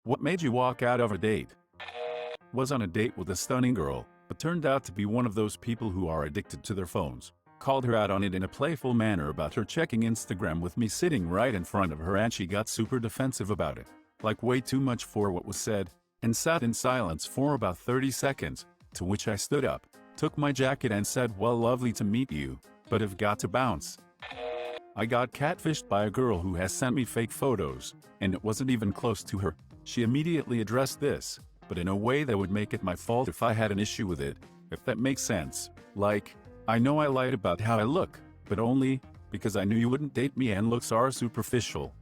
What made you walk out of a date? Was on a date with a stunning girl, but turned out to be one of those people who are addicted to their phones. Called her out on it in a playful manner about her checking Instagram with me sitting right in front of her, and she got super defensive about it. Like way too much for what was said, and sat in silence for about 30 seconds, to which I stood up, took my jacket and said, "Well, lovely to meet you, but I've got to bounce." I got catfished by a girl who has sent me fake photos, and it wasn't even close to her. She immediately addressed this, but in a way that would make it my fault if I had an issue with it, if that makes sense. Like, I know I lied about how I look, but only because I knew you wouldn't date me and looks are superficial.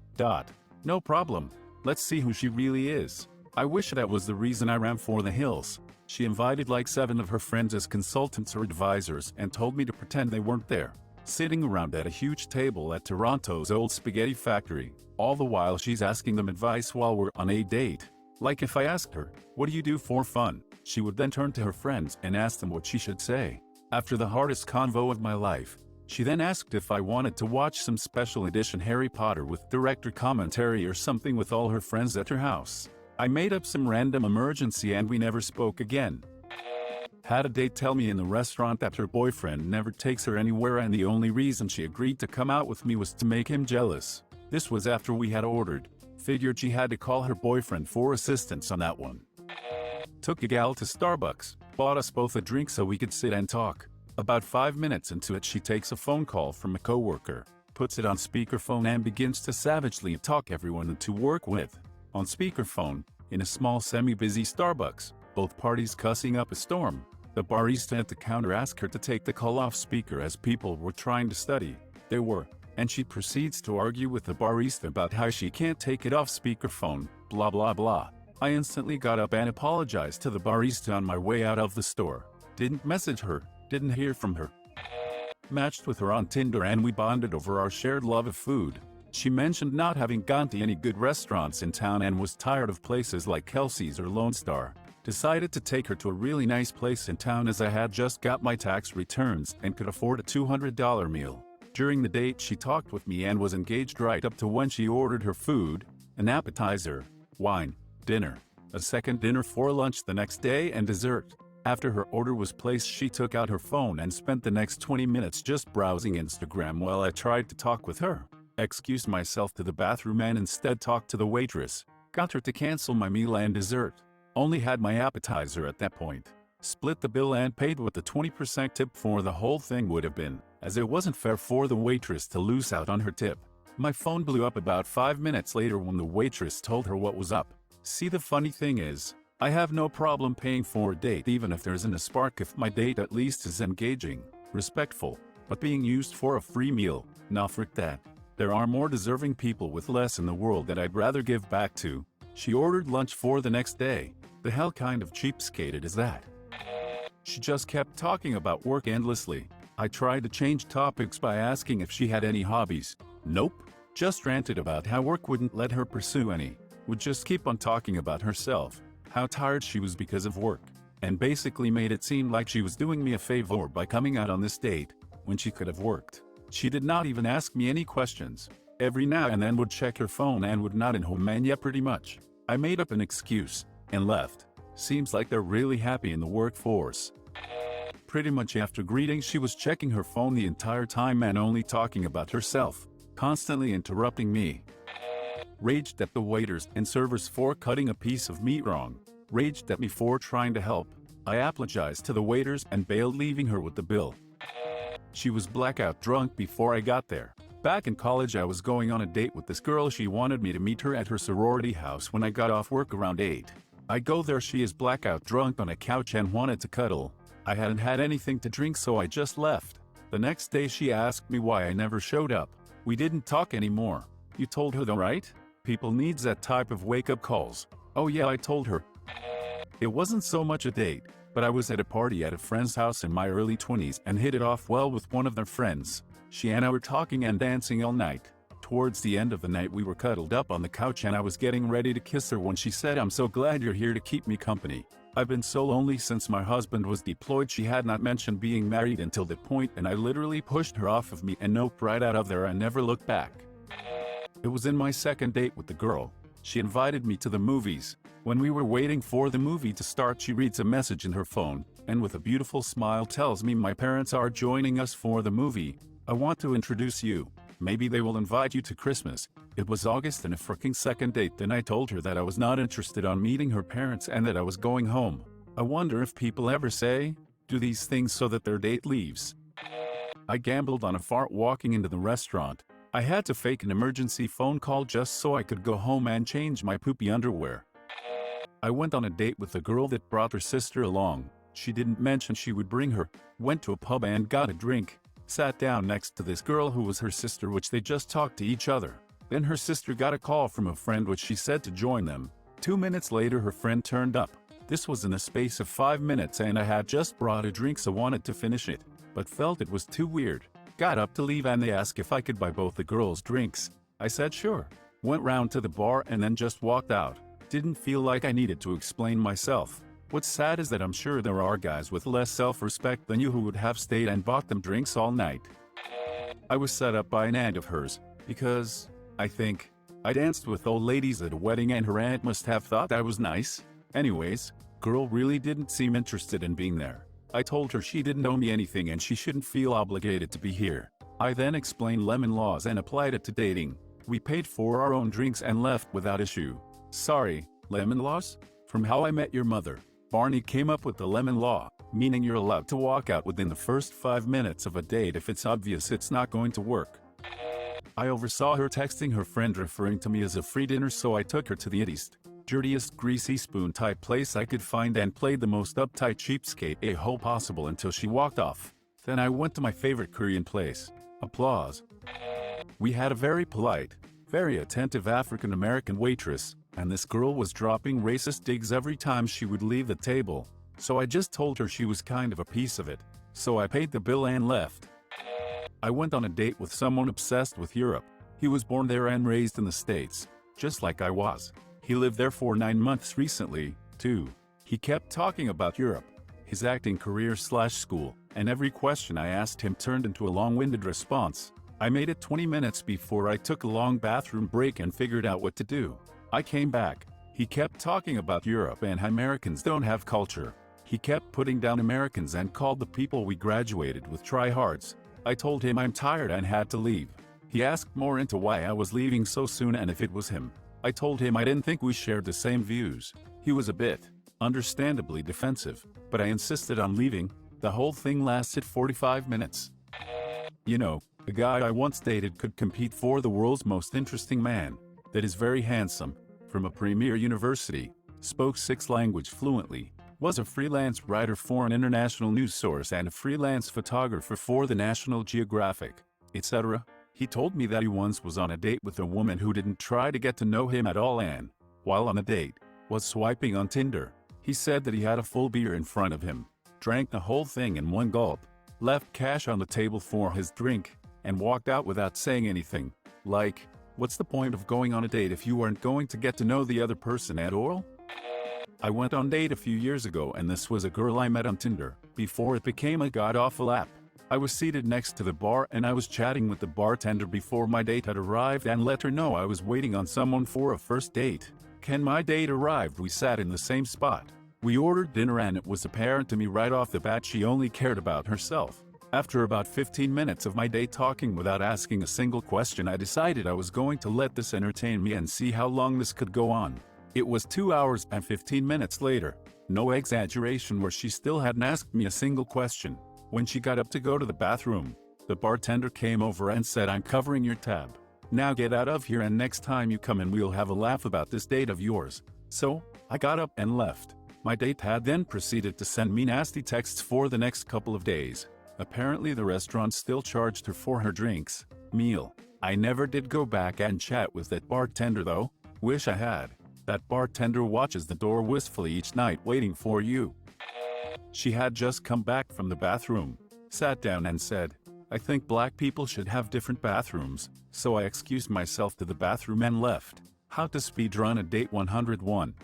No problem. Let's see who she really is. I wish that was the reason I ran for the hills. She invited like 7 of her friends as consultants or advisors and told me to pretend they weren't there, sitting around at a huge table at Toronto's old spaghetti factory. All the while she's asking them advice while we're on a date. Like if I asked her, "What do you do for fun?" she would then turn to her friends and ask them what she should say. After the hardest convo of my life, she then asked if I wanted to watch some special edition Harry Potter with director commentary or something with all her friends at her house. I made up some random emergency and we never spoke again. Had a date tell me in the restaurant that her boyfriend never takes her anywhere and the only reason she agreed to come out with me was to make him jealous. This was after we had ordered. Figured she had to call her boyfriend for assistance on that one. Took a gal to Starbucks, bought us both a drink so we could sit and talk. About 5 minutes into it, she takes a phone call from a coworker, puts it on speakerphone and begins to savagely attack everyone to work with. On speakerphone, in a small semi-busy Starbucks, both parties cussing up a storm. The barista at the counter asked her to take the call off speaker as people were trying to study. They were. And she proceeds to argue with the barista about how she can't take it off speakerphone, blah blah blah. I instantly got up and apologized to the barista on my way out of the store. Didn't message her, didn't hear from her. Matched with her on Tinder and we bonded over our shared love of food. She mentioned not having gone to any good restaurants in town and was tired of places like Kelsey's or Lone Star. Decided to take her to a really nice place in town as I had just got my tax returns and could afford a $200 meal. During the date she talked with me and was engaged right up to when she ordered her food, an appetizer, wine, dinner, a second dinner for lunch the next day and dessert. After her order was placed she took out her phone and spent the next 20 minutes just browsing Instagram while I tried to talk with her. Excused myself to the bathroom and instead talked to the waitress. Got her to cancel my meal and dessert. Only had my appetizer at that point. Split the bill and paid what the 20% tip for the whole thing would have been, as it wasn't fair for the waitress to lose out on her tip. My phone blew up about 5 minutes later when the waitress told her what was up. See, the funny thing is, I have no problem paying for a date even if there isn't a spark if my date at least is engaging, respectful, but being used for a free meal, nah, frick that. There are more deserving people with less in the world that I'd rather give back to. She ordered lunch for the next day. The hell kind of cheapskated is that? She just kept talking about work endlessly. I tried to change topics by asking if she had any hobbies. Nope. Just ranted about how work wouldn't let her pursue any. Would just keep on talking about herself, how tired she was because of work, and basically made it seem like she was doing me a favor by coming out on this date, when she could have worked. She did not even ask me any questions. Every now and then would check her phone and would not in home man, yeah, pretty much. I made up an excuse, and left. Seems like they're really happy in the workforce. Pretty much after greeting she was checking her phone the entire time and only talking about herself, constantly interrupting me. Raged at the waiters and servers for cutting a piece of meat wrong. Raged at me for trying to help. I apologized to the waiters and bailed, leaving her with the bill. She was blackout drunk before I got there. Back in college I was going on a date with this girl. She wanted me to meet her at her sorority house when I got off work around 8. I go there, she is blackout drunk on a couch and wanted to cuddle. I hadn't had anything to drink so I just left. The next day she asked me why I never showed up. We didn't talk anymore. You told her though, right? People needs that type of wake-up calls. Oh yeah, I told her. It wasn't so much a date, but I was at a party at a friend's house in my early 20s and hit it off well with one of their friends. She and I were talking and dancing all night. Towards the end of the night we were cuddled up on the couch and I was getting ready to kiss her when she said, "I'm so glad you're here to keep me company. I've been so lonely since my husband was deployed." She had not mentioned being married until that point and I literally pushed her off of me and noped right out of there and never looked back. It was in my second date with the girl. She invited me to the movies. When we were waiting for the movie to start, she reads a message in her phone, and with a beautiful smile tells me my parents are joining us for the movie. I want to introduce you. Maybe they will invite you to Christmas. It was August and a freaking second date. Then I told her that I was not interested on meeting her parents and that I was going home. I wonder if people ever do these things so that their date leaves. I gambled on a fart walking into the restaurant. I had to fake an emergency phone call just so I could go home and change my poopy underwear. I went on a date with a girl that brought her sister along. She didn't mention she would bring her. Went to a pub and got a drink. Sat down next to this girl who was her sister, which they just talked to each other. Then her sister got a call from a friend which she said to join them. 2 minutes later her friend turned up. This was in the space of 5 minutes and I had just brought a drink, so wanted to finish it, but felt it was too weird. Got up to leave and they asked if I could buy both the girls drinks. I said sure. Went round to the bar and then just walked out. Didn't feel like I needed to explain myself. What's sad is that I'm sure there are guys with less self-respect than you who would have stayed and bought them drinks all night. I was set up by an aunt of hers, because, I think, I danced with old ladies at a wedding and her aunt must have thought I was nice. Anyways, girl really didn't seem interested in being there. I told her she didn't owe me anything and she shouldn't feel obligated to be here. I then explained lemon laws and applied it to dating. We paid for our own drinks and left without issue. Sorry, lemon laws? From How I Met Your Mother. Barney came up with the lemon law, meaning you're allowed to walk out within the first 5 minutes of a date if it's obvious it's not going to work. I oversaw her texting her friend referring to me as a free dinner, so I took her to the dirtiest greasy spoon type place I could find and played the most uptight cheapskate a-hole possible until she walked off. Then I went to my favorite Korean place. Applause. We had a very polite, very attentive African-American waitress, and this girl was dropping racist digs every time she would leave the table, so I just told her she was kind of a piece of it. So I paid the bill and left. I went on a date with someone obsessed with Europe. He was born there and raised in the States, just like I was. He lived there for 9 months recently, too. He kept talking about Europe, his acting career/school, and every question I asked him turned into a long-winded response. I made it 20 minutes before I took a long bathroom break and figured out what to do. I came back. He kept talking about Europe and how Americans don't have culture. He kept putting down Americans and called the people we graduated with tryhards. I told him I'm tired and had to leave. He asked more into why I was leaving so soon and if it was him. I told him I didn't think we shared the same views. He was a bit, understandably defensive, but I insisted on leaving. The whole thing lasted 45 minutes. You know, the guy I once dated could compete for the world's most interesting man. That is very handsome, from a premier university, spoke 6 languages fluently, was a freelance writer for an international news source and a freelance photographer for the National Geographic, etc. He told me that he once was on a date with a woman who didn't try to get to know him at all and, while on a date, was swiping on Tinder. He said that he had a full beer in front of him, drank the whole thing in one gulp, left cash on the table for his drink, and walked out without saying anything. Like, what's the point of going on a date if you aren't going to get to know the other person at all? I went on a date a few years ago and this was a girl I met on Tinder, before it became a god-awful app. I was seated next to the bar and I was chatting with the bartender before my date had arrived and let her know I was waiting on someone for a first date. When my date arrived, we sat in the same spot. We ordered dinner and it was apparent to me right off the bat she only cared about herself. After about 15 minutes of my date talking without asking a single question, I decided I was going to let this entertain me and see how long this could go on. It was 2 hours and 15 minutes later, no exaggeration, where she still hadn't asked me a single question. When she got up to go to the bathroom, the bartender came over and said, "I'm covering your tab. Now get out of here and next time you come in we'll have a laugh about this date of yours." So, I got up and left. My date had then proceeded to send me nasty texts for the next couple of days. Apparently the restaurant still charged her for her drinks, meal. I never did go back and chat with that bartender though. Wish I had. That bartender watches the door wistfully each night waiting for you. She had just come back from the bathroom, sat down and said, "I think black people should have different bathrooms," so I excused myself to the bathroom and left. How to speedrun a date 101.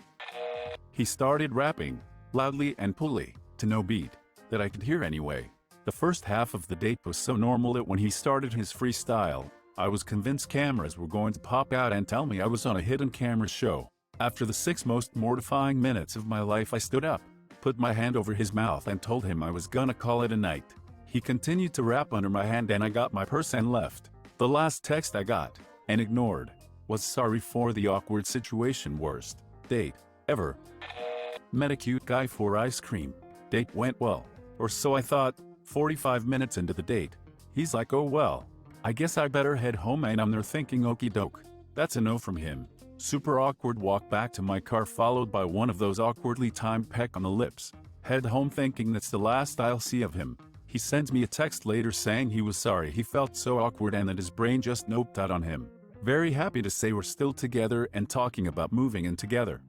He started rapping, loudly and pulley, to no beat, that I could hear anyway. The first half of the date was so normal that when he started his freestyle, I was convinced cameras were going to pop out and tell me I was on a hidden camera show. After the 6 most mortifying minutes of my life, I stood up, put my hand over his mouth and told him I was gonna call it a night. He continued to rap under my hand and I got my purse and left. The last text I got, and ignored, was sorry for the awkward situation. Worst date ever. Met a cute guy for ice cream. Date went well, or so I thought. 45 minutes into the date, he's like, oh well, I guess I better head home, and I'm there thinking okie doke. That's a no from him. Super awkward walk back to my car followed by one of those awkwardly timed peck on the lips. Head home thinking that's the last I'll see of him. He sends me a text later saying he was sorry he felt so awkward and that his brain just noped out on him. Very happy to say we're still together and talking about moving in together.